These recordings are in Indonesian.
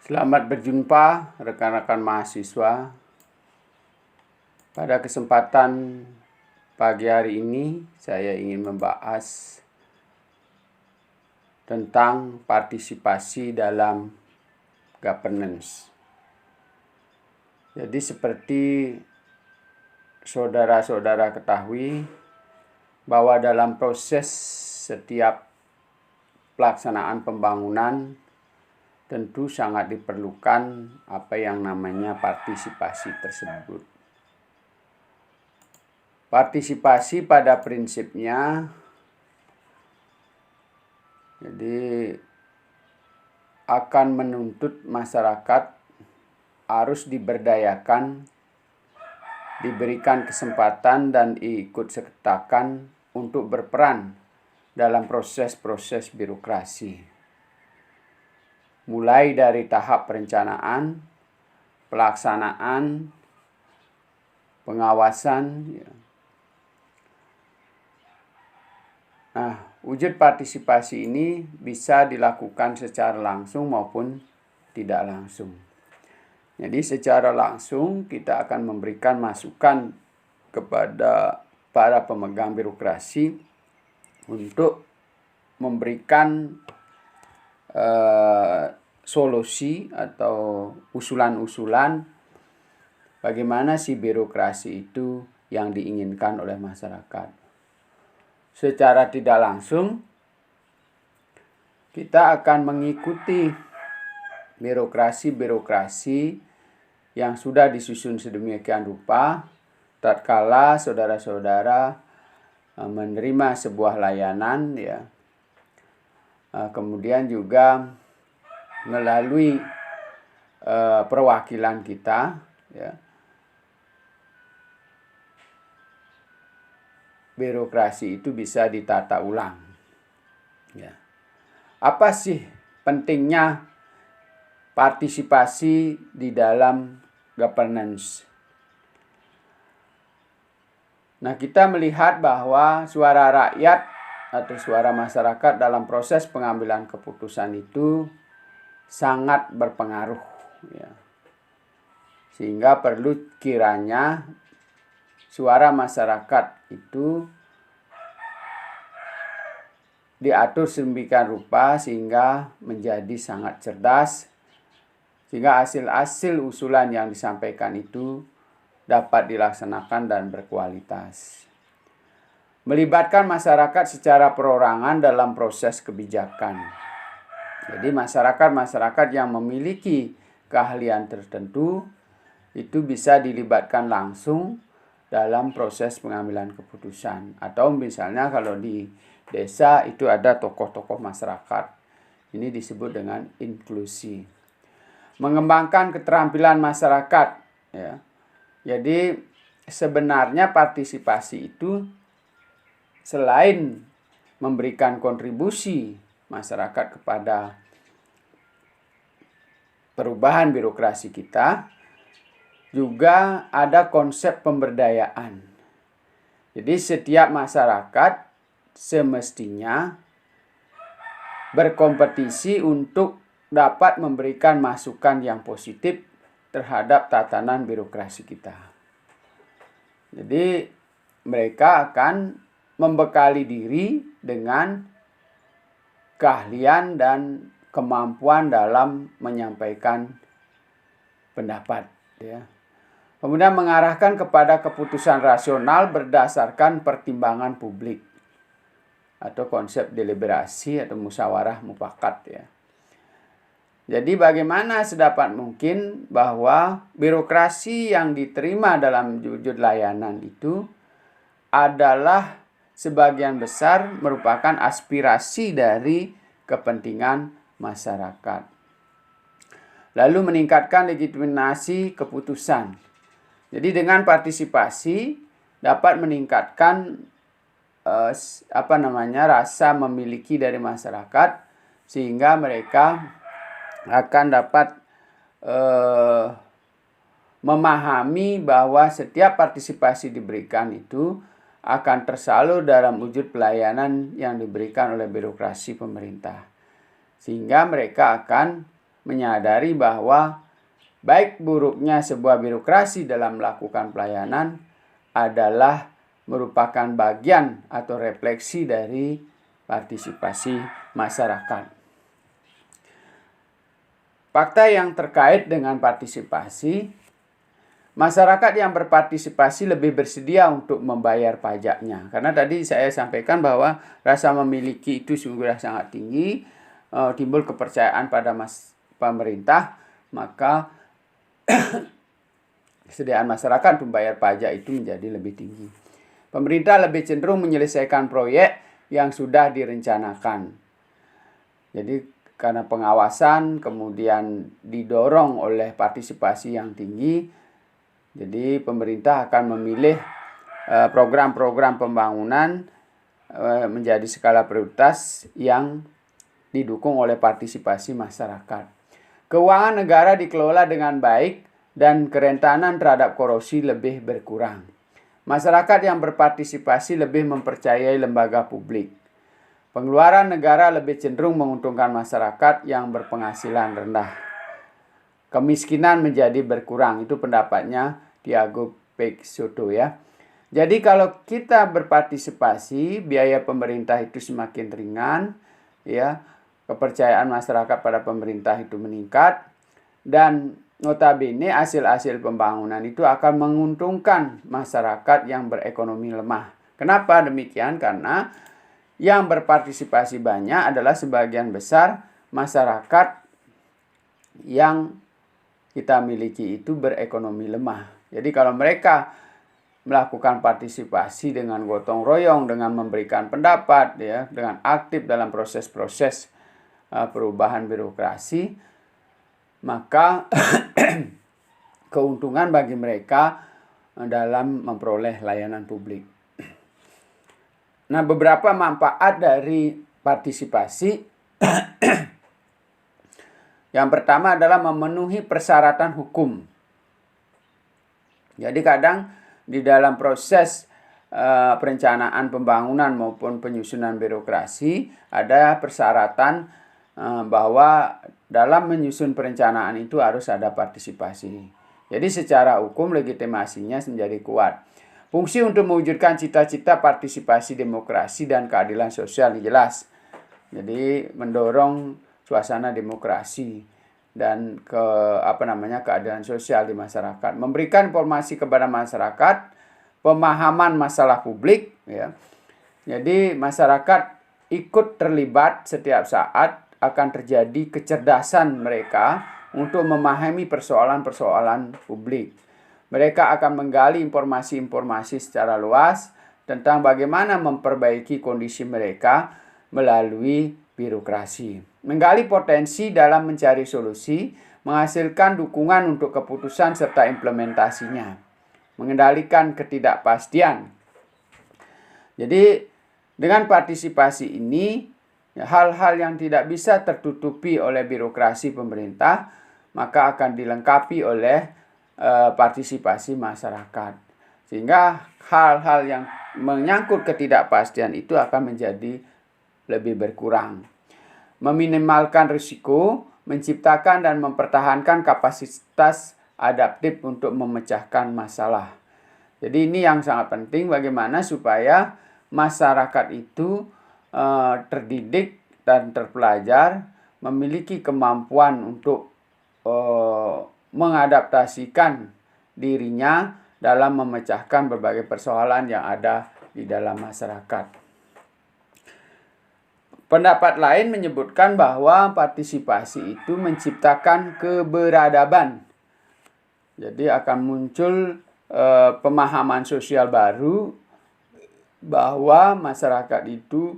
Selamat berjumpa rekan-rekan mahasiswa. Pada kesempatan pagi hari ini saya ingin membahas tentang partisipasi dalam governance. Jadi seperti saudara-saudara ketahui bahwa dalam proses setiap pelaksanaan pembangunan tentu sangat diperlukan apa yang namanya partisipasi tersebut. Partisipasi pada prinsipnya jadi akan menuntut masyarakat harus diberdayakan, diberikan kesempatan dan ikut sertakan untuk berperan dalam proses-proses birokrasi. Mulai dari tahap perencanaan, pelaksanaan, pengawasan. Nah, wujud partisipasi ini bisa dilakukan secara langsung maupun tidak langsung. Jadi secara langsung kita akan memberikan masukan kepada para pemegang birokrasi untuk memberikan solusi atau usulan-usulan bagaimana si birokrasi itu yang diinginkan oleh masyarakat. Secara tidak langsung kita akan mengikuti birokrasi-birokrasi yang sudah disusun sedemikian rupa tatkala saudara-saudara menerima sebuah layanan, ya. Kemudian juga melalui perwakilan kita, ya, birokrasi itu bisa ditata ulang. Ya. Apa sih pentingnya partisipasi di dalam governance? Nah, kita melihat bahwa suara rakyat atau suara masyarakat dalam proses pengambilan keputusan itu sangat berpengaruh, ya. Sehingga perlu kiranya suara masyarakat itu diatur sedemikian rupa sehingga menjadi sangat cerdas, sehingga hasil-hasil usulan yang disampaikan itu dapat dilaksanakan dan berkualitas. Melibatkan masyarakat secara perorangan dalam proses kebijakan. Jadi masyarakat yang memiliki keahlian tertentu itu bisa dilibatkan langsung dalam proses pengambilan keputusan. Atau misalnya kalau di desa itu ada tokoh-tokoh masyarakat. Ini disebut dengan inklusi. Mengembangkan keterampilan masyarakat, ya. Jadi sebenarnya partisipasi itu selain memberikan kontribusi masyarakat kepada perubahan birokrasi kita, juga ada konsep pemberdayaan. Jadi setiap masyarakat semestinya berkompetisi untuk dapat memberikan masukan yang positif terhadap tatanan birokrasi kita. Jadi mereka akan membekali diri dengan keahlian dan kemampuan dalam menyampaikan pendapat, ya. Kemudian mengarahkan kepada keputusan rasional berdasarkan pertimbangan publik atau konsep deliberasi atau musyawarah mufakat, ya. Jadi bagaimana sedapat mungkin bahwa birokrasi yang diterima dalam wujud layanan itu adalah sebagian besar merupakan aspirasi dari kepentingan masyarakat. Lalu meningkatkan legitimasi keputusan. Jadi dengan partisipasi dapat meningkatkan rasa memiliki dari masyarakat sehingga mereka akan dapat memahami bahwa setiap partisipasi diberikan itu akan tersalur dalam wujud pelayanan yang diberikan oleh birokrasi pemerintah. Sehingga mereka akan menyadari bahwa baik buruknya sebuah birokrasi dalam melakukan pelayanan adalah merupakan bagian atau refleksi dari partisipasi masyarakat. Fakta yang terkait dengan partisipasi, masyarakat yang berpartisipasi lebih bersedia untuk membayar pajaknya. Karena tadi saya sampaikan bahwa rasa memiliki itu sudah sangat tinggi, timbul kepercayaan pada pemerintah, maka kesediaan masyarakat untuk membayar pajak itu menjadi lebih tinggi. Pemerintah lebih cenderung menyelesaikan proyek yang sudah direncanakan. Jadi karena pengawasan kemudian didorong oleh partisipasi yang tinggi, jadi pemerintah akan memilih program-program pembangunan menjadi skala prioritas yang didukung oleh partisipasi masyarakat. Keuangan negara dikelola dengan baik dan kerentanan terhadap korupsi lebih berkurang. Masyarakat yang berpartisipasi lebih mempercayai lembaga publik. Pengeluaran negara lebih cenderung menguntungkan masyarakat yang berpenghasilan rendah. Kemiskinan menjadi berkurang, itu pendapatnya Tiago Peixoto ya. Jadi kalau kita berpartisipasi, biaya pemerintah itu semakin ringan, ya, kepercayaan masyarakat pada pemerintah itu meningkat, dan notabene hasil-hasil pembangunan itu akan menguntungkan masyarakat yang berekonomi lemah. Kenapa demikian? Karena yang berpartisipasi banyak adalah sebagian besar masyarakat yang kita miliki itu berekonomi lemah. Jadi kalau mereka melakukan partisipasi dengan gotong royong, dengan memberikan pendapat, ya, dengan aktif dalam proses-proses perubahan birokrasi, maka keuntungan bagi mereka dalam memperoleh layanan publik. Nah, beberapa manfaat dari partisipasi. Yang pertama adalah memenuhi persyaratan hukum. Jadi kadang di dalam proses perencanaan pembangunan maupun penyusunan birokrasi ada persyaratan bahwa dalam menyusun perencanaan itu harus ada partisipasi. Jadi secara hukum legitimasinya menjadi kuat. Fungsi untuk mewujudkan cita-cita partisipasi demokrasi dan keadilan sosial jelas. Jadi mendorong suasana demokrasi dan keadilan sosial di masyarakat. Memberikan informasi kepada masyarakat, pemahaman masalah publik, ya. Jadi masyarakat ikut terlibat setiap saat, akan terjadi kecerdasan mereka untuk memahami persoalan-persoalan publik. Mereka akan menggali informasi-informasi secara luas tentang bagaimana memperbaiki kondisi mereka melalui birokrasi. Menggali potensi dalam mencari solusi, menghasilkan dukungan untuk keputusan serta implementasinya. Mengendalikan ketidakpastian. Jadi dengan partisipasi ini, hal-hal yang tidak bisa tertutupi oleh birokrasi pemerintah, maka akan dilengkapi oleh partisipasi masyarakat. Sehingga hal-hal yang menyangkut ketidakpastian itu akan menjadi lebih berkurang. Meminimalkan risiko, menciptakan dan mempertahankan kapasitas adaptif untuk memecahkan masalah. Jadi ini yang sangat penting, bagaimana supaya masyarakat itu terdidik dan terpelajar, memiliki kemampuan untuk mengadaptasikan dirinya dalam memecahkan berbagai persoalan yang ada di dalam masyarakat. Pendapat lain menyebutkan bahwa partisipasi itu menciptakan keberadaban. Jadi akan muncul pemahaman sosial baru bahwa masyarakat itu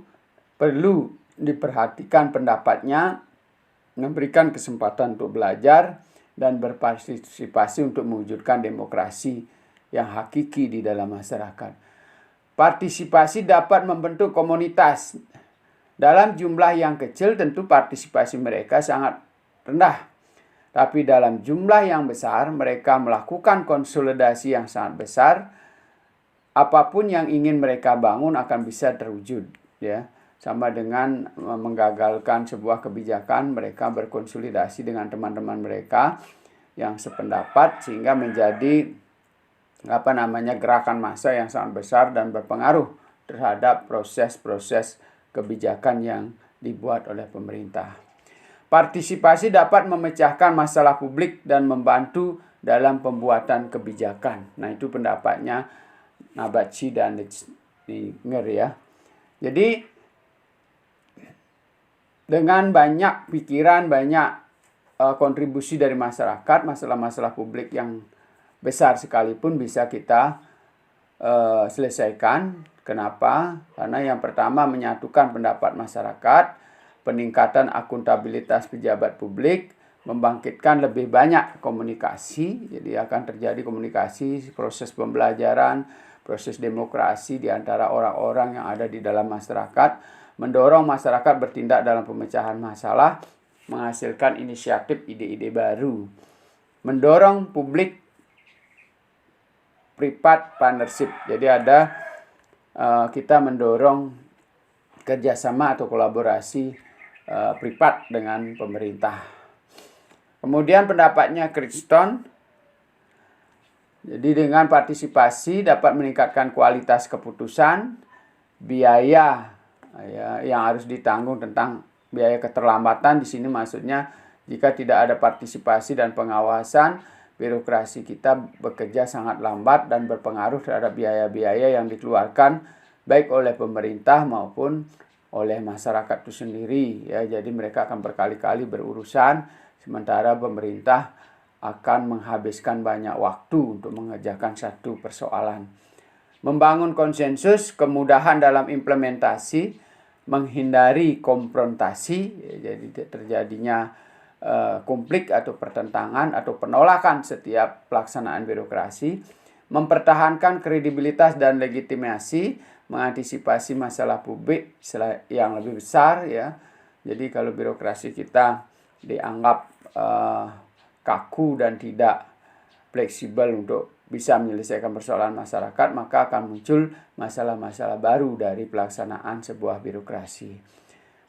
perlu diperhatikan pendapatnya, memberikan kesempatan untuk belajar, dan berpartisipasi untuk mewujudkan demokrasi yang hakiki di dalam masyarakat. Partisipasi dapat membentuk komunitas. Dalam jumlah yang kecil tentu partisipasi mereka sangat rendah. Tapi dalam jumlah yang besar mereka melakukan konsolidasi yang sangat besar. Apapun yang ingin mereka bangun akan bisa terwujud, ya. sama dengan menggagalkan sebuah kebijakan. Mereka berkonsolidasi dengan teman-teman mereka yang sependapat sehingga menjadi gerakan massa yang sangat besar dan berpengaruh terhadap proses-proses kebijakan yang dibuat oleh pemerintah. Partisipasi dapat memecahkan masalah publik dan membantu dalam pembuatan kebijakan. Nah, itu pendapatnya Nabatsi dan Litzner ya. Jadi dengan banyak pikiran, banyak kontribusi dari masyarakat, masalah-masalah publik yang besar sekalipun bisa kita selesaikan. Kenapa? Karena yang pertama menyatukan pendapat masyarakat, peningkatan akuntabilitas pejabat publik, membangkitkan lebih banyak komunikasi. Jadi akan terjadi komunikasi, proses pembelajaran, proses demokrasi di antara orang-orang yang ada di dalam masyarakat, mendorong masyarakat bertindak dalam pemecahan masalah, menghasilkan inisiatif ide-ide baru, mendorong publik private partnership. Jadi kita mendorong kerjasama atau kolaborasi privat dengan pemerintah. Kemudian pendapatnya Crichton, jadi dengan partisipasi dapat meningkatkan kualitas keputusan, biaya yang harus ditanggung tentang biaya keterlambatan di sini maksudnya jika tidak ada partisipasi dan pengawasan, birokrasi kita bekerja sangat lambat dan berpengaruh terhadap biaya-biaya yang dikeluarkan baik oleh pemerintah maupun oleh masyarakat itu sendiri ya. Jadi mereka akan berkali-kali berurusan sementara pemerintah akan menghabiskan banyak waktu untuk mengerjakan satu persoalan. Membangun konsensus, kemudahan dalam implementasi, menghindari konfrontasi, jadi terjadinya konflik atau pertentangan atau penolakan setiap pelaksanaan birokrasi, mempertahankan kredibilitas dan legitimasi, mengantisipasi masalah publik yang lebih besar ya. Jadi kalau birokrasi kita dianggap kaku dan tidak fleksibel untuk bisa menyelesaikan persoalan masyarakat, maka akan muncul masalah-masalah baru dari pelaksanaan sebuah birokrasi.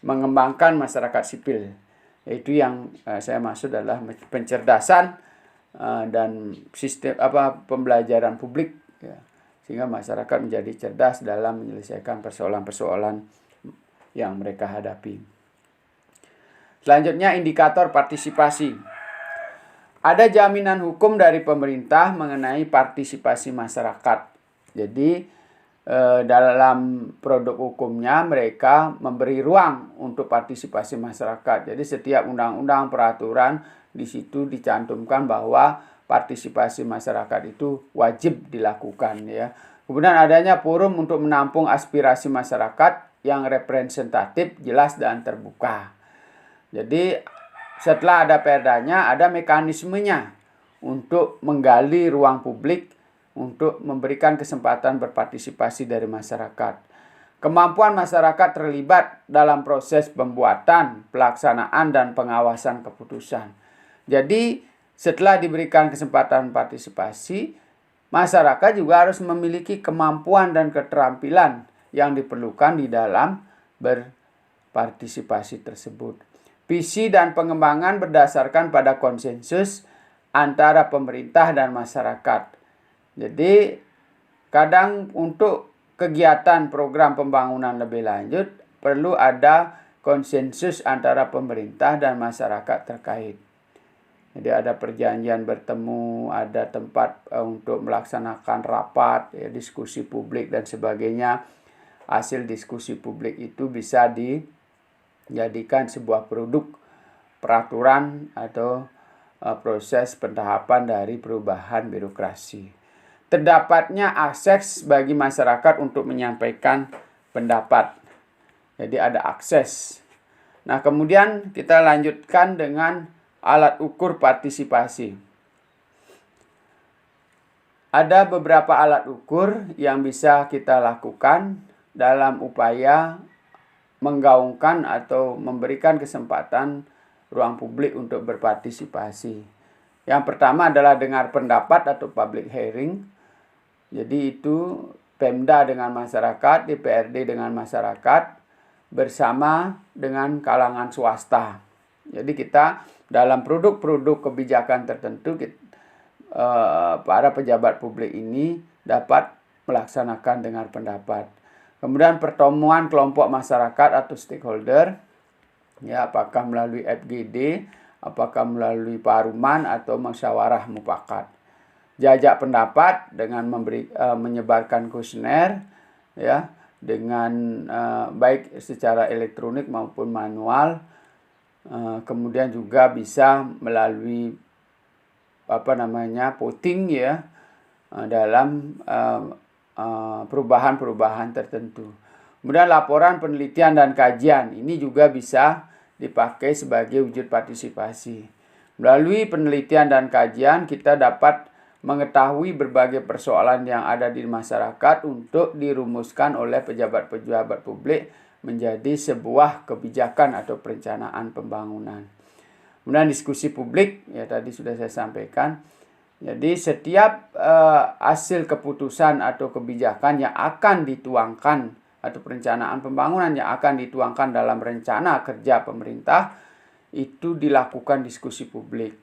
Mengembangkan masyarakat sipil, itu yang saya maksud adalah pencerdasan dan sistem pembelajaran publik ya, sehingga masyarakat menjadi cerdas dalam menyelesaikan persoalan-persoalan yang mereka hadapi. Selanjutnya indikator partisipasi. Ada jaminan hukum dari pemerintah mengenai partisipasi masyarakat. Jadi dalam produk hukumnya mereka memberi ruang untuk partisipasi masyarakat. Jadi setiap undang-undang peraturan di situ dicantumkan bahwa partisipasi masyarakat itu wajib dilakukan ya. Kemudian adanya forum untuk menampung aspirasi masyarakat yang representatif, jelas dan terbuka. Jadi setelah ada perdanya ada mekanismenya untuk menggali ruang publik untuk memberikan kesempatan berpartisipasi dari masyarakat. Kemampuan masyarakat terlibat dalam proses pembuatan, pelaksanaan, dan pengawasan keputusan. Jadi, setelah diberikan kesempatan partisipasi, masyarakat juga harus memiliki kemampuan dan keterampilan yang diperlukan di dalam berpartisipasi tersebut. Visi dan pengembangan berdasarkan pada konsensus antara pemerintah dan masyarakat. Jadi kadang untuk kegiatan program pembangunan lebih lanjut perlu ada konsensus antara pemerintah dan masyarakat terkait. Jadi ada perjanjian bertemu, ada tempat untuk melaksanakan rapat, ya, diskusi publik dan sebagainya. Hasil diskusi publik itu bisa dijadikan sebuah produk peraturan atau proses pentahapan dari perubahan birokrasi. Terdapatnya akses bagi masyarakat untuk menyampaikan pendapat. Jadi ada akses. Nah, kemudian kita lanjutkan dengan alat ukur partisipasi. Ada beberapa alat ukur yang bisa kita lakukan dalam upaya menggaungkan atau memberikan kesempatan ruang publik untuk berpartisipasi. Yang pertama adalah dengar pendapat atau public hearing. Jadi itu Pemda dengan masyarakat, DPRD dengan masyarakat bersama dengan kalangan swasta. Jadi kita dalam produk-produk kebijakan tertentu, para pejabat publik ini dapat melaksanakan dengar pendapat. Kemudian pertemuan kelompok masyarakat atau stakeholder, ya, apakah melalui FGD, apakah melalui paruman atau musyawarah mufakat. Jajak pendapat dengan menyebarkan kuesioner, ya, dengan baik secara elektronik maupun manual. Kemudian juga bisa melalui voting, ya, dalam perubahan-perubahan tertentu. Kemudian laporan penelitian dan kajian ini juga bisa dipakai sebagai wujud partisipasi. Melalui penelitian dan kajian kita dapat mengetahui berbagai persoalan yang ada di masyarakat untuk dirumuskan oleh pejabat-pejabat publik menjadi sebuah kebijakan atau perencanaan pembangunan. Kemudian diskusi publik, ya tadi sudah saya sampaikan. Jadi setiap hasil keputusan atau kebijakan yang akan dituangkan atau perencanaan pembangunan yang akan dituangkan dalam rencana kerja pemerintah itu dilakukan diskusi publik.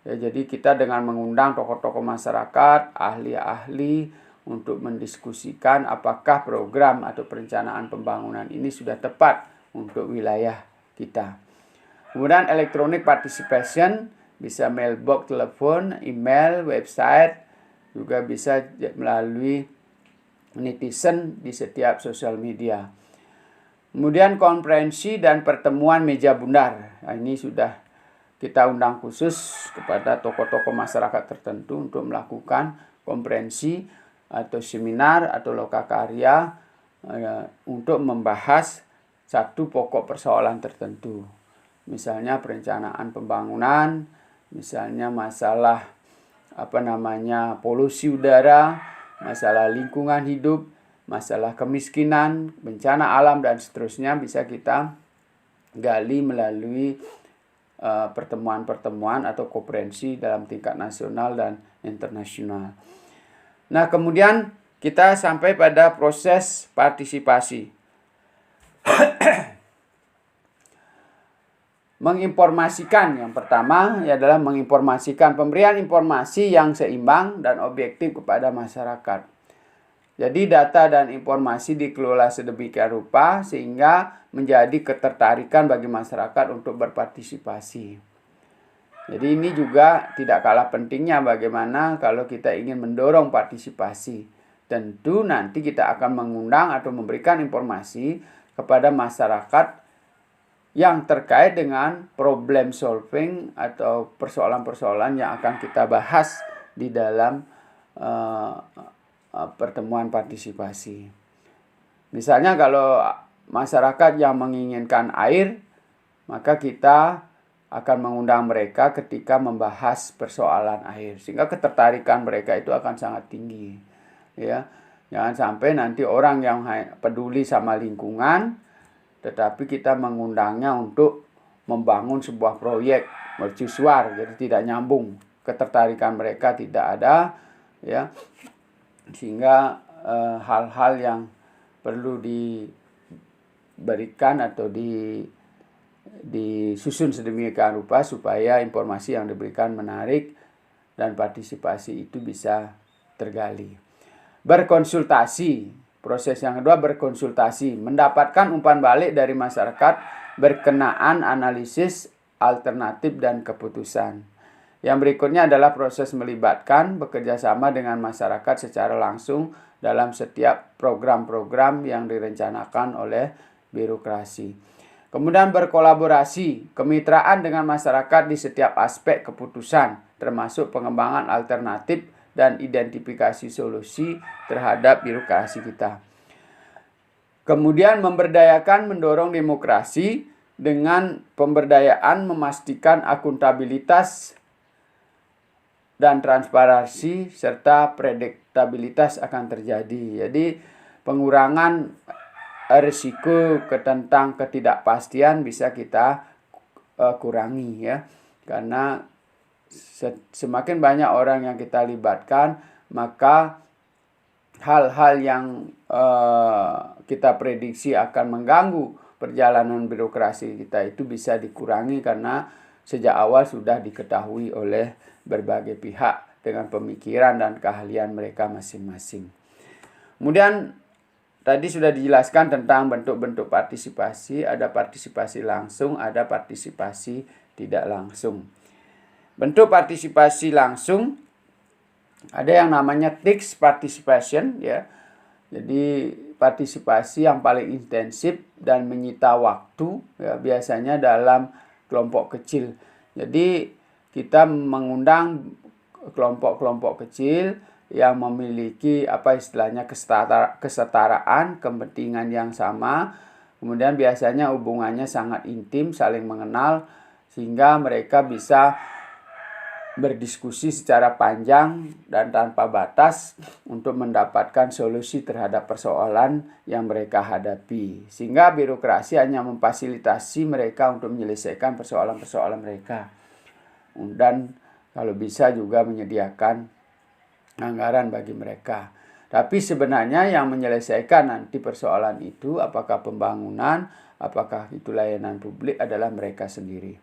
Ya, jadi kita dengan mengundang tokoh-tokoh masyarakat, ahli-ahli untuk mendiskusikan apakah program atau perencanaan pembangunan ini sudah tepat untuk wilayah kita. Kemudian electronic participation, bisa mailbox, telepon, email, website, juga bisa melalui netizen di setiap sosial media. Kemudian konferensi dan pertemuan meja bundar. Nah, ini sudah kita undang khusus kepada tokoh-tokoh masyarakat tertentu untuk melakukan konferensi atau seminar atau lokakarya untuk membahas satu pokok persoalan tertentu. Misalnya perencanaan pembangunan, misalnya masalah polusi udara, masalah lingkungan hidup, masalah kemiskinan, bencana alam dan seterusnya bisa kita gali melalui pertemuan-pertemuan atau konferensi dalam tingkat nasional dan internasional. Nah, kemudian kita sampai pada proses partisipasi. Menginformasikan, yang pertama adalah menginformasikan, pemberian informasi yang seimbang dan objektif kepada masyarakat. Jadi data dan informasi dikelola sedemikian rupa sehingga menjadi ketertarikan bagi masyarakat untuk berpartisipasi. Jadi ini juga tidak kalah pentingnya bagaimana kalau kita ingin mendorong partisipasi. Tentu nanti kita akan mengundang atau memberikan informasi kepada masyarakat yang terkait dengan problem solving atau persoalan-persoalan yang akan kita bahas di dalam pertemuan partisipasi. Misalnya kalau masyarakat yang menginginkan air, maka kita akan mengundang mereka ketika membahas persoalan air, sehingga ketertarikan mereka itu akan sangat tinggi, ya. Jangan sampai nanti orang yang peduli sama lingkungan tetapi kita mengundangnya untuk membangun sebuah proyek mercusuar, jadi tidak nyambung, ketertarikan mereka tidak ada, ya. Sehingga hal-hal yang perlu diberikan atau disusun sedemikian rupa supaya informasi yang diberikan menarik dan partisipasi itu bisa tergali. Berkonsultasi, proses yang kedua berkonsultasi, mendapatkan umpan balik dari masyarakat berkenaan analisis alternatif dan keputusan. Yang berikutnya adalah proses melibatkan bekerjasama dengan masyarakat secara langsung dalam setiap program-program yang direncanakan oleh birokrasi. Kemudian berkolaborasi, kemitraan dengan masyarakat di setiap aspek keputusan, termasuk pengembangan alternatif dan identifikasi solusi terhadap birokrasi kita. Kemudian memberdayakan, mendorong demokrasi dengan pemberdayaan memastikan akuntabilitas dan transparansi serta prediktabilitas akan terjadi. Jadi pengurangan risiko tentang ketidakpastian bisa kita kurangi, ya, karena semakin banyak orang yang kita libatkan, maka hal-hal yang kita prediksi akan mengganggu perjalanan birokrasi kita itu bisa dikurangi karena sejak awal sudah diketahui oleh berbagai pihak dengan pemikiran dan keahlian mereka masing-masing. Kemudian tadi sudah dijelaskan tentang bentuk-bentuk partisipasi, ada partisipasi langsung, ada partisipasi tidak langsung. Bentuk partisipasi langsung ada yang namanya text participation ya. Jadi partisipasi yang paling intensif dan menyita waktu ya, biasanya dalam kelompok kecil. Jadi kita mengundang kelompok-kelompok kecil yang memiliki istilahnya kesetaraan, kepentingan yang sama. Kemudian biasanya hubungannya sangat intim, saling mengenal sehingga mereka bisa berdiskusi secara panjang dan tanpa batas untuk mendapatkan solusi terhadap persoalan yang mereka hadapi. Sehingga birokrasi hanya memfasilitasi mereka untuk menyelesaikan persoalan-persoalan mereka. Dan kalau bisa juga menyediakan anggaran bagi mereka. Tapi sebenarnya yang menyelesaikan nanti persoalan itu, apakah pembangunan, apakah itu layanan publik, adalah mereka sendiri.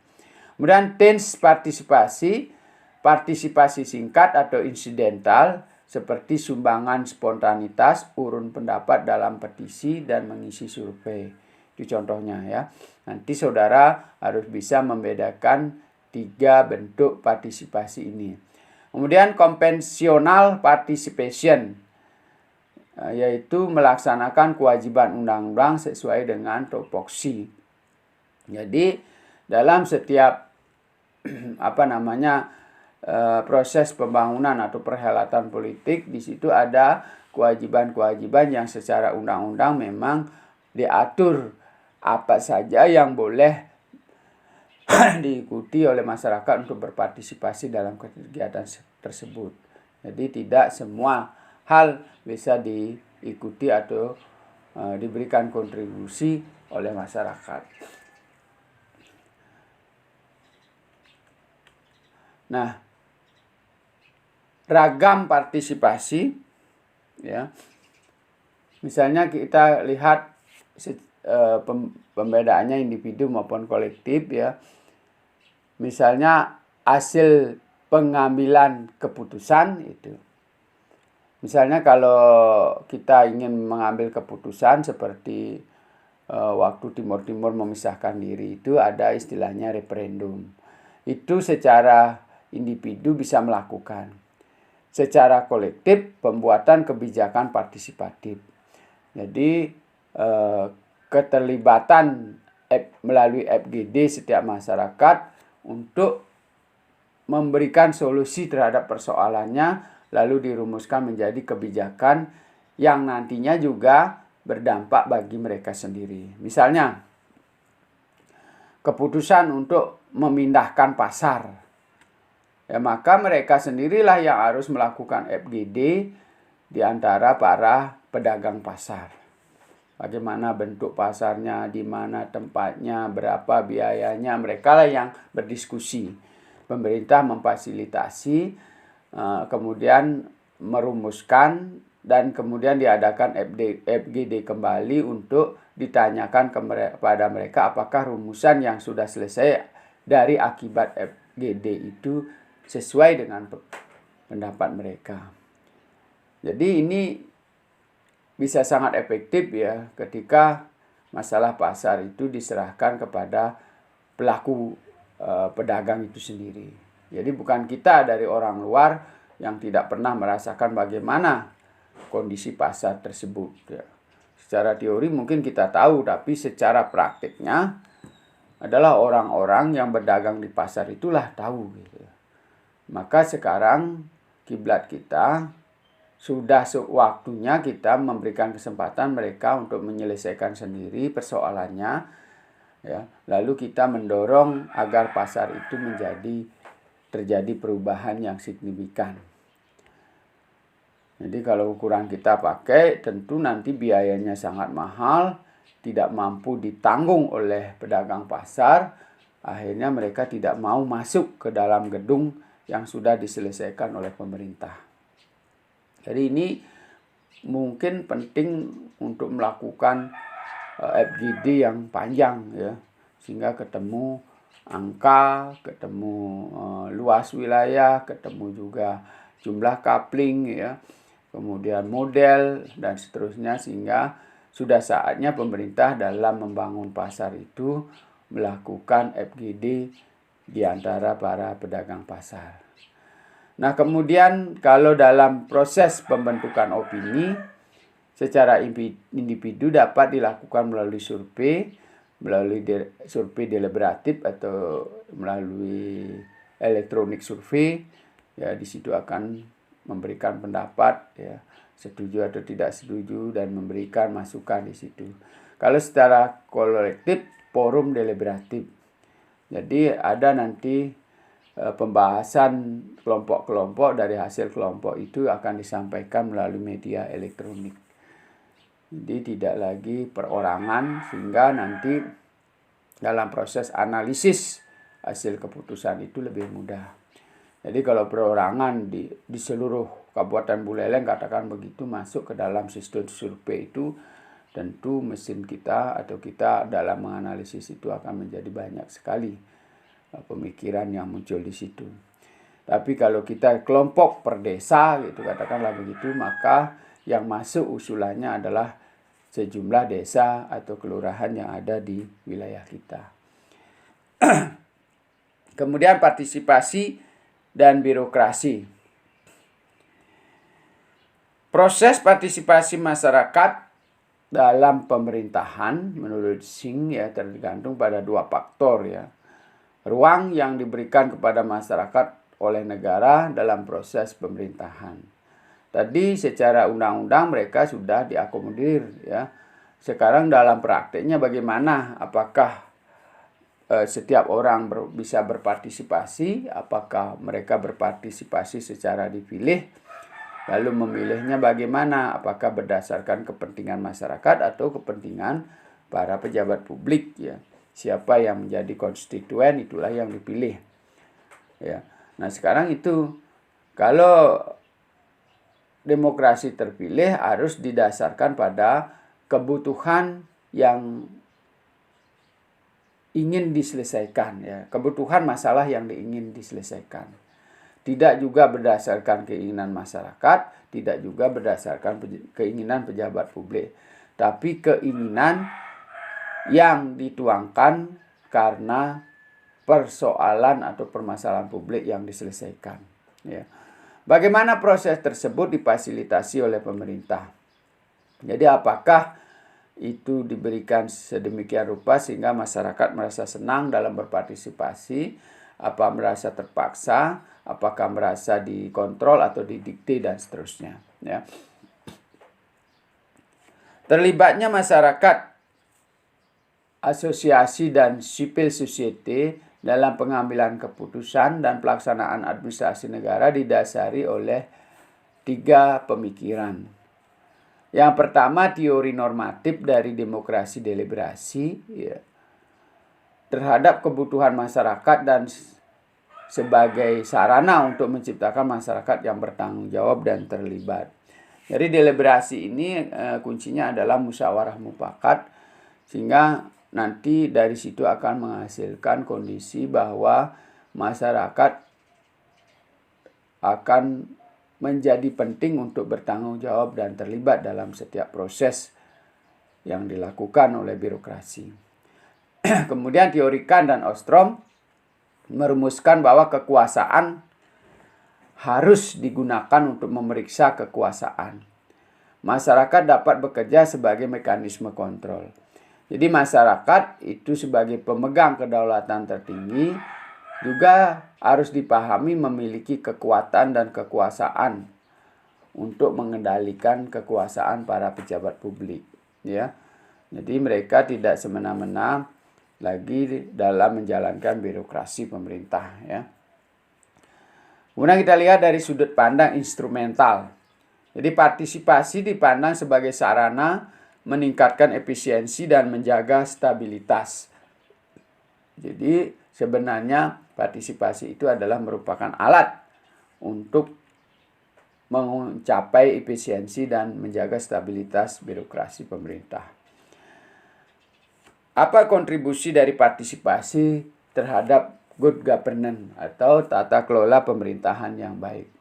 Kemudian tense partisipasi singkat atau insidental seperti sumbangan spontanitas, urun pendapat dalam petisi, dan mengisi survei. Itu contohnya ya. Nanti saudara harus bisa membedakan 3 bentuk partisipasi ini. Kemudian konvensional participation, yaitu melaksanakan kewajiban undang-undang sesuai dengan tupoksi. Jadi dalam setiap proses pembangunan atau perhelatan politik, di situ ada kewajiban-kewajiban yang secara undang-undang memang diatur apa saja yang boleh diikuti oleh masyarakat untuk berpartisipasi dalam kegiatan tersebut. Jadi tidak semua hal bisa diikuti atau diberikan kontribusi oleh masyarakat. Nah, ragam partisipasi ya. Misalnya kita lihat pembedaannya individu maupun kolektif ya. Misalnya hasil pengambilan keputusan itu. Misalnya kalau kita ingin mengambil keputusan seperti waktu Timur Timur memisahkan diri, itu ada istilahnya referendum. Itu secara individu bisa melakukan. Secara kolektif pembuatan kebijakan partisipatif. Jadi keterlibatan melalui FGD setiap masyarakat untuk memberikan solusi terhadap persoalannya, lalu dirumuskan menjadi kebijakan yang nantinya juga berdampak bagi mereka sendiri. Misalnya keputusan untuk memindahkan pasar, ya maka mereka sendirilah yang harus melakukan FGD di antara para pedagang pasar. Bagaimana bentuk pasarnya, di mana tempatnya, berapa biayanya, mereka lah yang berdiskusi. Pemerintah memfasilitasi, kemudian merumuskan, dan kemudian diadakan FGD kembali untuk ditanyakan kepada mereka apakah rumusan yang sudah selesai dari akibat FGD itu sesuai dengan pendapat mereka. Jadi ini bisa sangat efektif ya ketika masalah pasar itu diserahkan kepada pelaku pedagang itu sendiri. Jadi bukan kita dari orang luar yang tidak pernah merasakan bagaimana kondisi pasar tersebut ya. Secara teori mungkin kita tahu, tapi secara praktiknya adalah orang-orang yang berdagang di pasar itulah tahu gitu. Maka sekarang kiblat kita sudah waktunya kita memberikan kesempatan mereka untuk menyelesaikan sendiri persoalannya ya. Lalu kita mendorong agar pasar itu terjadi perubahan yang signifikan. Jadi kalau ukuran kita pakai, tentu nanti biayanya sangat mahal, tidak mampu ditanggung oleh pedagang pasar. Akhirnya mereka tidak mau masuk ke dalam gedung yang sudah diselesaikan oleh pemerintah. Jadi ini mungkin penting untuk melakukan FGD yang panjang ya, sehingga ketemu angka, ketemu luas wilayah, ketemu juga jumlah coupling ya, kemudian model dan seterusnya, sehingga sudah saatnya pemerintah dalam membangun pasar itu melakukan FGD di antara para pedagang pasar. Nah, kemudian kalau dalam proses pembentukan opini secara individu dapat dilakukan melalui survei deliberatif atau melalui elektronik survei ya. Di situ akan memberikan pendapat ya, setuju atau tidak setuju, dan memberikan masukan di situ. Kalau secara kolektif, forum deliberatif. Jadi ada nanti pembahasan kelompok-kelompok, dari hasil kelompok itu akan disampaikan melalui media elektronik. Jadi tidak lagi perorangan, sehingga nanti dalam proses analisis hasil keputusan itu lebih mudah. Jadi kalau perorangan di seluruh Kabupaten Buleleng, katakan begitu, masuk ke dalam sistem survei itu, tentu mesin kita atau kita dalam menganalisis itu akan menjadi banyak sekali pemikiran yang muncul di situ. Tapi kalau kita kelompok per desa gitu, katakanlah begitu, maka yang masuk usulannya adalah sejumlah desa atau kelurahan yang ada di wilayah kita. Kemudian partisipasi dan birokrasi. Proses partisipasi masyarakat dalam pemerintahan menurut Singh ya tergantung pada dua faktor ya. Ruang yang diberikan kepada masyarakat oleh negara dalam proses pemerintahan. Tadi secara undang-undang mereka sudah diakomodir ya. Sekarang dalam prakteknya bagaimana? Apakah setiap orang bisa berpartisipasi? Apakah mereka berpartisipasi secara dipilih? Lalu memilihnya bagaimana? Apakah berdasarkan kepentingan masyarakat atau kepentingan para pejabat publik ya? Siapa yang menjadi konstituen, itulah yang dipilih. Ya. Nah, sekarang itu kalau demokrasi terpilih harus didasarkan pada kebutuhan yang ingin diselesaikan ya, kebutuhan masalah yang ingin diselesaikan. Tidak juga berdasarkan keinginan masyarakat, tidak juga berdasarkan keinginan pejabat publik, tapi keinginan yang dituangkan karena persoalan atau permasalahan publik yang diselesaikan ya. Bagaimana proses tersebut difasilitasi oleh pemerintah? Jadi apakah itu diberikan sedemikian rupa sehingga masyarakat merasa senang dalam berpartisipasi, apa merasa terpaksa, apakah merasa dikontrol atau didikte dan seterusnya ya. Terlibatnya masyarakat, asosiasi dan civil society dalam pengambilan keputusan dan pelaksanaan administrasi negara didasari oleh 3 pemikiran. Yang pertama, teori normatif dari demokrasi deliberasi ya, terhadap kebutuhan masyarakat dan sebagai sarana untuk menciptakan masyarakat yang bertanggung jawab dan terlibat. Jadi deliberasi ini kuncinya adalah musyawarah mufakat, sehingga nanti dari situ akan menghasilkan kondisi bahwa masyarakat akan menjadi penting untuk bertanggung jawab dan terlibat dalam setiap proses yang dilakukan oleh birokrasi. Kemudian teori Kant dan Ostrom merumuskan bahwa kekuasaan harus digunakan untuk memeriksa kekuasaan. Masyarakat dapat bekerja sebagai mekanisme kontrol. Jadi masyarakat itu sebagai pemegang kedaulatan tertinggi juga harus dipahami memiliki kekuatan dan kekuasaan untuk mengendalikan kekuasaan para pejabat publik ya. Jadi mereka tidak semena-mena lagi dalam menjalankan birokrasi pemerintah ya. Kemudian kita lihat dari sudut pandang instrumental. Jadi partisipasi dipandang sebagai sarana meningkatkan efisiensi dan menjaga stabilitas. Jadi sebenarnya partisipasi itu adalah merupakan alat untuk mencapai efisiensi dan menjaga stabilitas birokrasi pemerintah. Apa kontribusi dari partisipasi terhadap good governance atau tata kelola pemerintahan yang baik?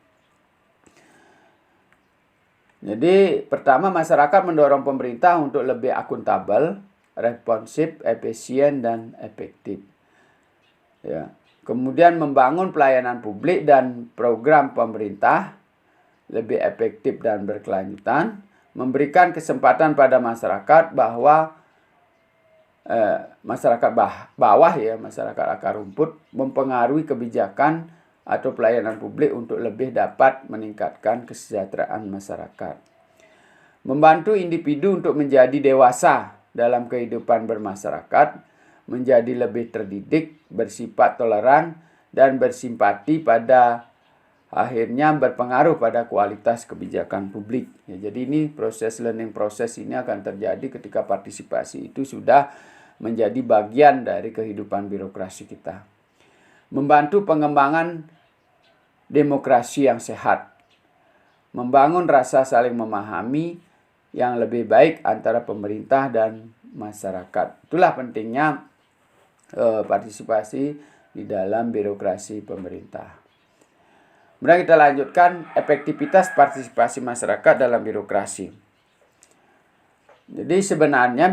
Jadi pertama, masyarakat mendorong pemerintah untuk lebih akuntabel, responsif, efisien, dan efektif. Ya. Kemudian membangun pelayanan publik dan program pemerintah lebih efektif dan berkelanjutan, memberikan kesempatan pada masyarakat bahwa masyarakat bawah ya, masyarakat akar rumput mempengaruhi kebijakan atau pelayanan publik untuk lebih dapat meningkatkan kesejahteraan masyarakat. Membantu individu untuk menjadi dewasa dalam kehidupan bermasyarakat, menjadi lebih terdidik, bersifat toleran, dan bersimpati pada akhirnya berpengaruh pada kualitas kebijakan publik. Ya, jadi ini learning proses ini akan terjadi ketika partisipasi itu sudah menjadi bagian dari kehidupan birokrasi kita. Membantu pengembangan demokrasi yang sehat. Membangun rasa saling memahami yang lebih baik antara pemerintah dan masyarakat. Itulah pentingnya partisipasi di dalam birokrasi pemerintah. Kemudian kita lanjutkan efektivitas partisipasi masyarakat dalam birokrasi. Jadi sebenarnya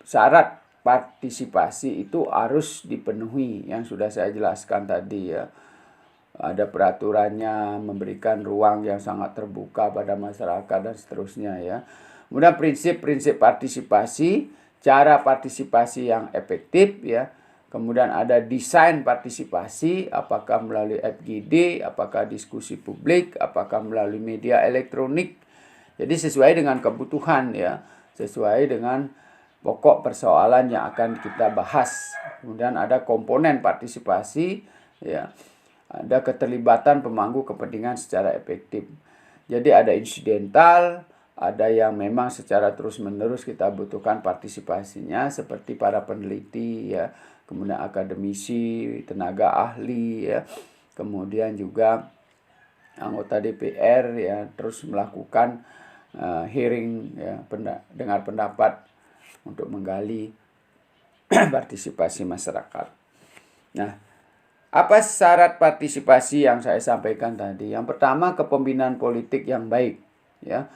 syarat partisipasi itu harus dipenuhi yang sudah saya jelaskan tadi ya. Ada peraturannya, memberikan ruang yang sangat terbuka pada masyarakat dan seterusnya ya. Kemudian prinsip-prinsip partisipasi, cara partisipasi yang efektif ya. Kemudian ada desain partisipasi, apakah melalui FGD, apakah diskusi publik, apakah melalui media elektronik. Jadi sesuai dengan kebutuhan ya, sesuai dengan pokok persoalan yang akan kita bahas. Kemudian ada komponen partisipasi ya. Ada keterlibatan pemangku kepentingan secara efektif. Jadi ada insidental, ada yang memang secara terus-menerus kita butuhkan partisipasinya seperti para peneliti ya, kemudian akademisi, tenaga ahli ya, kemudian juga anggota DPR ya, terus melakukan hearing ya, dengar pendapat untuk menggali partisipasi masyarakat. Nah, apa syarat partisipasi yang saya sampaikan tadi? Yang pertama, kepemimpinan politik yang baik ya.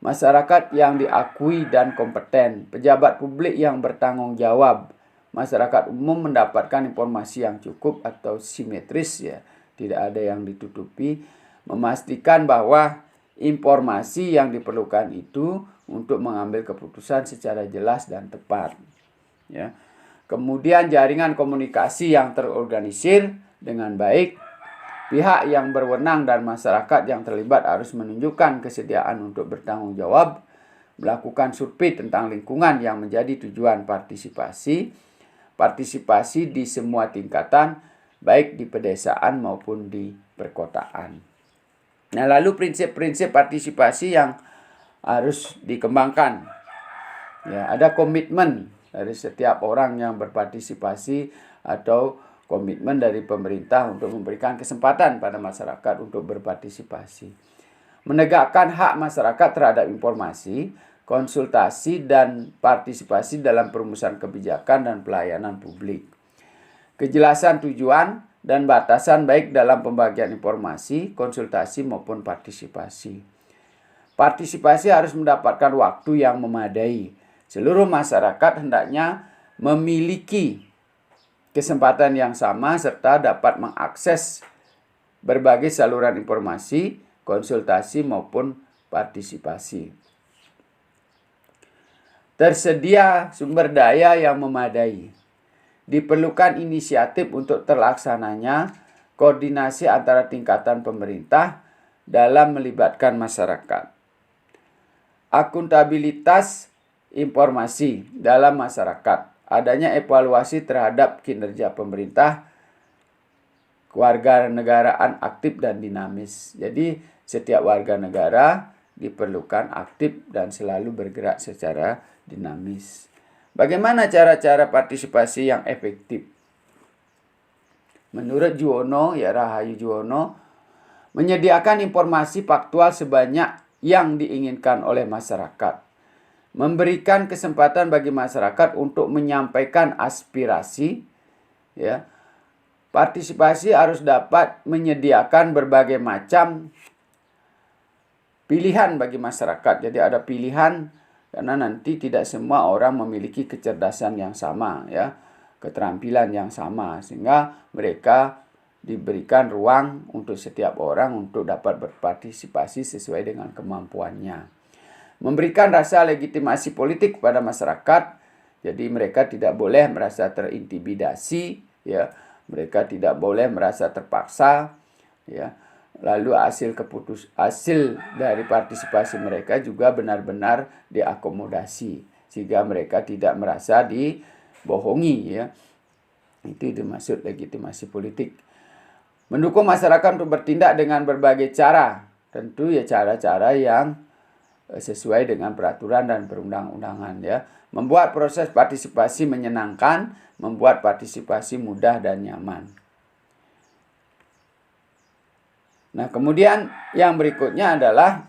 Masyarakat yang diakui dan kompeten, pejabat publik yang bertanggung jawab, masyarakat umum mendapatkan informasi yang cukup atau simetris ya, tidak ada yang ditutupi, memastikan bahwa informasi yang diperlukan itu untuk mengambil keputusan secara jelas dan tepat ya. Kemudian jaringan komunikasi yang terorganisir dengan baik. Pihak yang berwenang dan masyarakat yang terlibat harus menunjukkan kesediaan untuk bertanggung jawab, melakukan survei tentang lingkungan yang menjadi tujuan partisipasi, partisipasi di semua tingkatan, baik di pedesaan maupun di perkotaan. Nah, lalu prinsip-prinsip partisipasi yang harus dikembangkan. Ya, ada komitmen dari setiap orang yang berpartisipasi atau komitmen dari pemerintah untuk memberikan kesempatan pada masyarakat untuk berpartisipasi. Menegakkan hak masyarakat terhadap informasi, konsultasi, dan partisipasi dalam perumusan kebijakan dan pelayanan publik. Kejelasan tujuan dan batasan baik dalam pembagian informasi, konsultasi maupun partisipasi. Partisipasi harus mendapatkan waktu yang memadai. Seluruh masyarakat hendaknya memiliki kesempatan yang sama serta dapat mengakses berbagai saluran informasi, konsultasi maupun partisipasi. Tersedia sumber daya yang memadai. Diperlukan inisiatif untuk terlaksananya koordinasi antara tingkatan pemerintah dalam melibatkan masyarakat. Akuntabilitas informasi dalam masyarakat. Adanya evaluasi terhadap kinerja pemerintah, kewarganegaraan aktif dan dinamis. Jadi setiap warga negara diperlukan aktif dan selalu bergerak secara dinamis. Bagaimana cara-cara partisipasi yang efektif? Menurut Juwono, ya Rahayu Juwono, menyediakan informasi faktual sebanyak yang diinginkan oleh masyarakat. memberikan kesempatan bagi masyarakat untuk menyampaikan aspirasi, ya. Partisipasi harus dapat menyediakan berbagai macam pilihan bagi masyarakat. Jadi ada pilihan karena nanti tidak semua orang memiliki kecerdasan yang sama, ya, keterampilan yang sama, sehingga mereka diberikan ruang untuk setiap orang untuk dapat berpartisipasi sesuai dengan kemampuannya. Memberikan rasa legitimasi politik kepada masyarakat, jadi mereka tidak boleh merasa terintimidasi, ya. Mereka tidak boleh merasa terpaksa, ya. Lalu hasil dari partisipasi mereka juga benar-benar diakomodasi sehingga mereka tidak merasa dibohongi, ya. Itu dimaksud legitimasi politik. Mendukung masyarakat untuk bertindak dengan berbagai cara, tentu ya cara-cara yang sesuai dengan peraturan dan perundang-undangan, ya. Membuat proses partisipasi menyenangkan, membuat partisipasi mudah dan nyaman. Nah, kemudian yang berikutnya adalah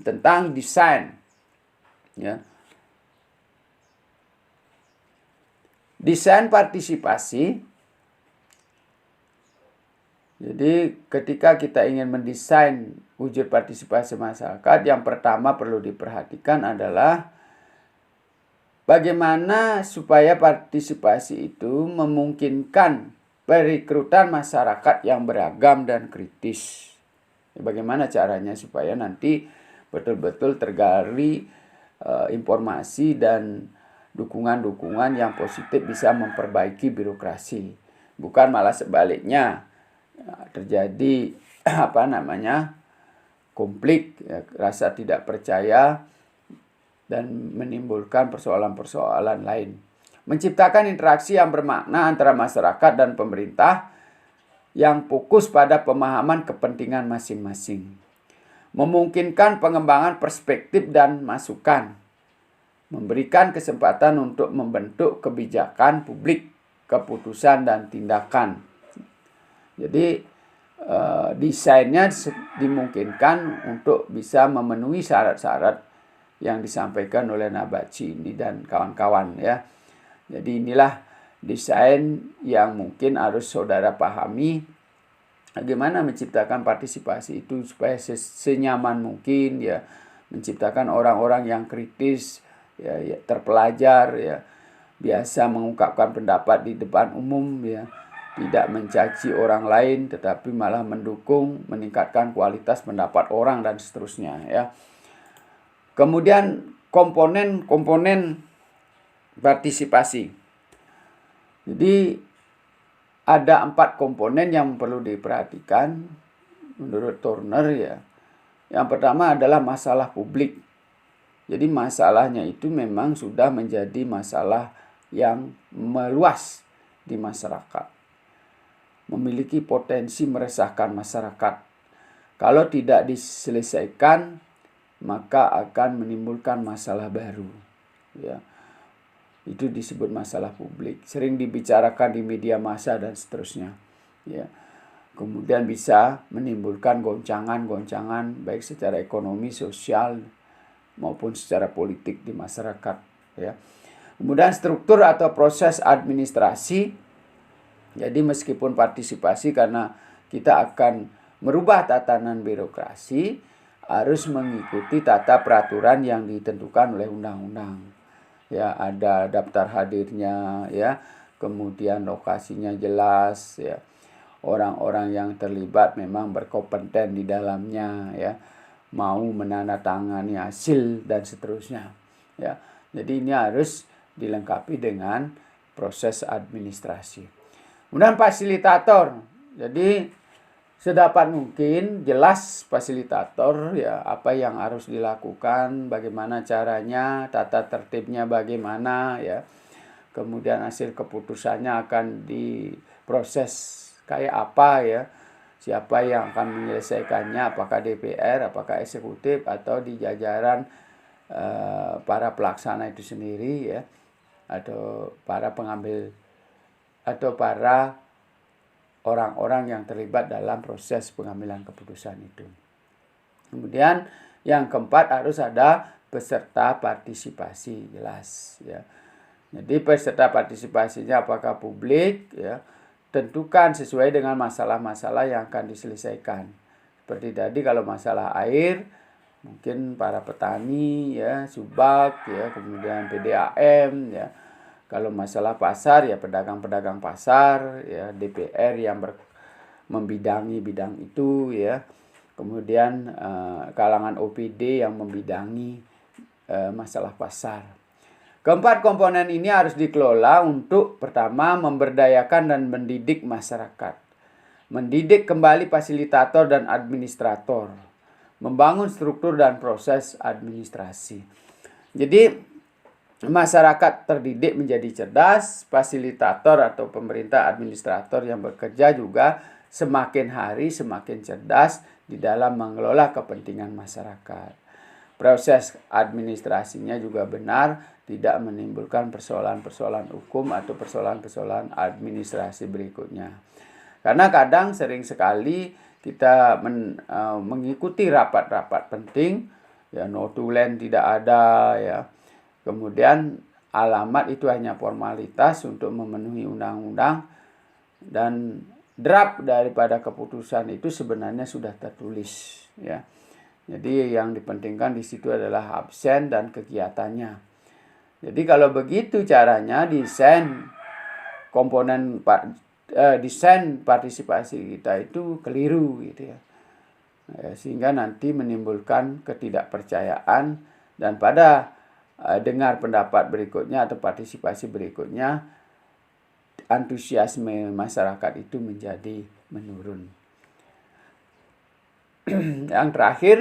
tentang desain, ya. Desain partisipasi. Jadi ketika kita ingin mendesain wujud partisipasi masyarakat, yang pertama perlu diperhatikan adalah bagaimana supaya partisipasi itu memungkinkan perekrutan masyarakat yang beragam dan kritis. Bagaimana caranya supaya nanti betul-betul tergali informasi dan dukungan-dukungan yang positif bisa memperbaiki birokrasi. Bukan malah sebaliknya, terjadi konflik, ya, rasa tidak percaya dan menimbulkan persoalan-persoalan lain. Menciptakan interaksi yang bermakna antara masyarakat dan pemerintah yang fokus pada pemahaman kepentingan masing-masing. Memungkinkan pengembangan perspektif dan masukan. Memberikan kesempatan untuk membentuk kebijakan publik, keputusan dan tindakan. Jadi desainnya dimungkinkan untuk bisa memenuhi syarat-syarat yang disampaikan oleh Nabachi ini dan kawan-kawan, ya. Jadi inilah desain yang mungkin harus saudara pahami, bagaimana menciptakan partisipasi itu supaya senyaman mungkin, ya, menciptakan orang-orang yang kritis, ya, terpelajar, ya, biasa mengungkapkan pendapat di depan umum, ya, tidak mencaci orang lain tetapi malah mendukung, meningkatkan kualitas pendapat orang dan seterusnya, ya. Kemudian komponen partisipasi. Jadi ada 4 komponen yang perlu diperhatikan menurut Turner, ya. Yang pertama adalah masalah publik. Jadi masalahnya itu memang sudah menjadi masalah yang meluas di masyarakat. Memiliki potensi meresahkan masyarakat. Kalau tidak diselesaikan, maka akan menimbulkan masalah baru, ya. Itu disebut masalah publik. Sering dibicarakan di media massa dan seterusnya, ya. Kemudian bisa menimbulkan goncangan-goncangan baik secara ekonomi, sosial maupun secara politik di masyarakat, ya. Kemudian struktur atau proses administrasi. Jadi meskipun partisipasi karena kita akan merubah tatanan birokrasi, harus mengikuti tata peraturan yang ditentukan oleh undang-undang. Ya, ada daftar hadirnya, ya. Kemudian lokasinya jelas, ya. Orang-orang yang terlibat memang berkompeten di dalamnya, ya. Mau menandatangani hasil dan seterusnya, ya. Jadi ini harus dilengkapi dengan proses administrasi. Kemudian fasilitator. Jadi sedapat mungkin jelas fasilitator, ya, apa yang harus dilakukan, bagaimana caranya, tata tertibnya bagaimana, ya. Kemudian hasil keputusannya akan diproses kayak apa, ya. Siapa yang akan menyelesaikannya, apakah DPR, apakah eksekutif atau di jajaran para pelaksana itu sendiri, ya, atau para pengambil atau para orang-orang yang terlibat dalam proses pengambilan keputusan itu. Kemudian yang keempat harus ada peserta partisipasi, jelas ya. Jadi peserta partisipasinya apakah publik ya, tentukan sesuai dengan masalah-masalah yang akan diselesaikan. Seperti tadi kalau masalah air, mungkin para petani ya, Subak ya, kemudian PDAM ya. Kalau masalah pasar ya pedagang-pedagang pasar ya, DPR yang membidangi bidang itu ya. Kemudian kalangan OPD yang membidangi masalah pasar. Keempat komponen ini harus dikelola untuk pertama memberdayakan dan mendidik masyarakat. Mendidik kembali fasilitator dan administrator. Membangun struktur dan proses administrasi. Jadi masyarakat terdidik menjadi cerdas, fasilitator atau pemerintah administrator yang bekerja juga semakin hari semakin cerdas di dalam mengelola kepentingan masyarakat. Proses administrasinya juga benar, tidak menimbulkan persoalan-persoalan hukum atau persoalan-persoalan administrasi berikutnya. Karena kadang sering sekali kita mengikuti rapat-rapat penting, ya notulen tidak ada ya. Kemudian alamat itu hanya formalitas untuk memenuhi undang-undang, dan draft daripada keputusan itu sebenarnya sudah tertulis ya. Jadi yang dipentingkan di situ adalah absen dan kegiatannya. Jadi kalau begitu caranya desain desain partisipasi kita itu keliru gitu ya. Sehingga nanti menimbulkan ketidakpercayaan, dan pada dengar pendapat berikutnya atau partisipasi berikutnya, antusiasme masyarakat itu menjadi menurun. Yang terakhir,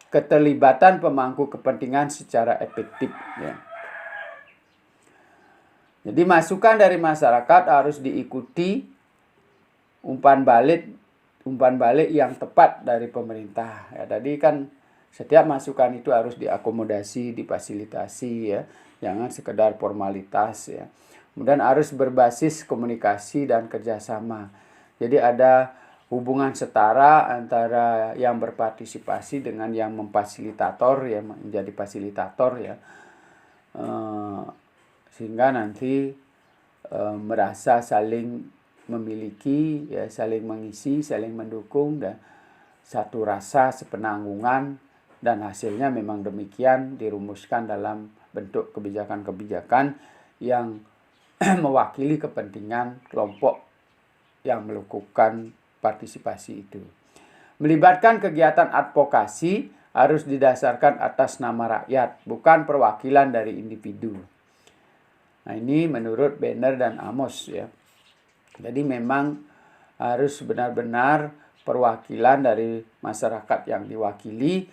keterlibatan pemangku kepentingan secara efektif ya. Jadi masukan dari masyarakat harus diikuti umpan balik yang tepat dari pemerintah. Ya, tadi kan setiap masukan itu harus diakomodasi, difasilitasi ya. Jangan sekedar formalitas ya. Kemudian harus berbasis komunikasi dan kerjasama. Jadi ada hubungan setara antara yang berpartisipasi dengan yang memfasilitator, yang menjadi fasilitator ya. Sehingga nanti merasa saling memiliki ya, saling mengisi, saling mendukung, dan satu rasa sepenanggungan, dan hasilnya memang demikian dirumuskan dalam bentuk kebijakan-kebijakan yang mewakili kepentingan kelompok yang melakukan partisipasi itu. Melibatkan kegiatan advokasi harus didasarkan atas nama rakyat, bukan perwakilan dari individu. Nah, ini menurut Banner dan Amos ya. Jadi memang harus benar-benar perwakilan dari masyarakat yang diwakili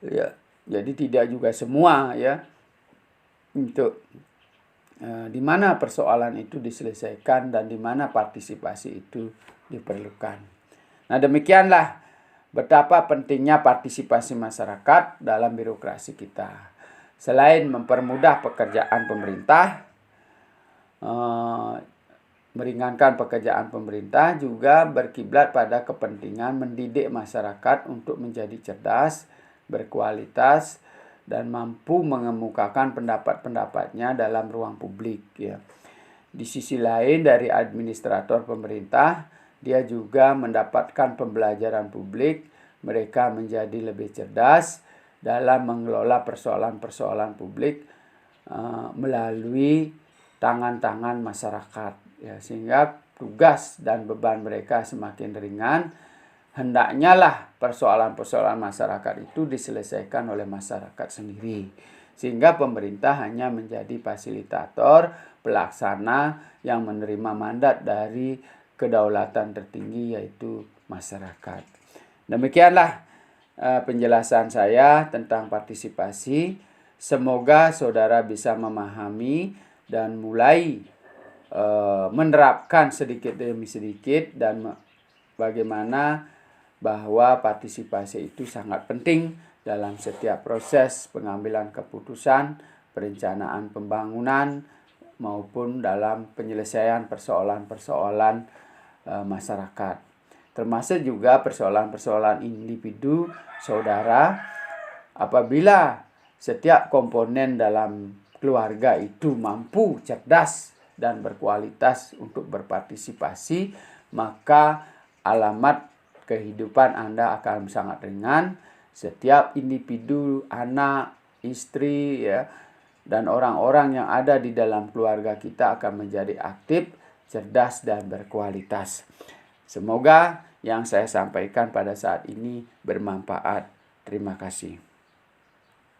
ya. Jadi tidak juga semua ya, untuk di mana persoalan itu diselesaikan dan di mana partisipasi itu diperlukan. Nah, demikianlah betapa pentingnya partisipasi masyarakat dalam birokrasi kita. Selain mempermudah pekerjaan pemerintah, meringankan pekerjaan pemerintah, juga berkiblat pada kepentingan mendidik masyarakat untuk menjadi cerdas, berkualitas, dan mampu mengemukakan pendapat-pendapatnya dalam ruang publik ya. Di sisi lain, dari administrator pemerintah, dia juga mendapatkan pembelajaran publik. Mereka menjadi lebih cerdas dalam mengelola persoalan-persoalan publik melalui tangan-tangan masyarakat ya, sehingga tugas dan beban mereka semakin ringan. Hendaknya lah persoalan-persoalan masyarakat itu diselesaikan oleh masyarakat sendiri, sehingga pemerintah hanya menjadi fasilitator, pelaksana yang menerima mandat dari kedaulatan tertinggi, yaitu masyarakat. Demikianlah penjelasan saya tentang partisipasi. Semoga saudara bisa memahami dan mulai menerapkan sedikit demi sedikit, dan bagaimana bahwa partisipasi itu sangat penting dalam setiap proses pengambilan keputusan, perencanaan pembangunan, maupun dalam penyelesaian persoalan-persoalan masyarakat. Termasuk juga persoalan-persoalan individu saudara Apabila setiap komponen dalam keluarga itu mampu cerdas dan berkualitas untuk berpartisipasi, maka alamat kehidupan Anda akan sangat ringan. Setiap individu, anak, istri, ya, dan orang-orang yang ada di dalam keluarga kita akan menjadi aktif, cerdas, dan berkualitas. Semoga yang saya sampaikan pada saat ini bermanfaat. Terima kasih.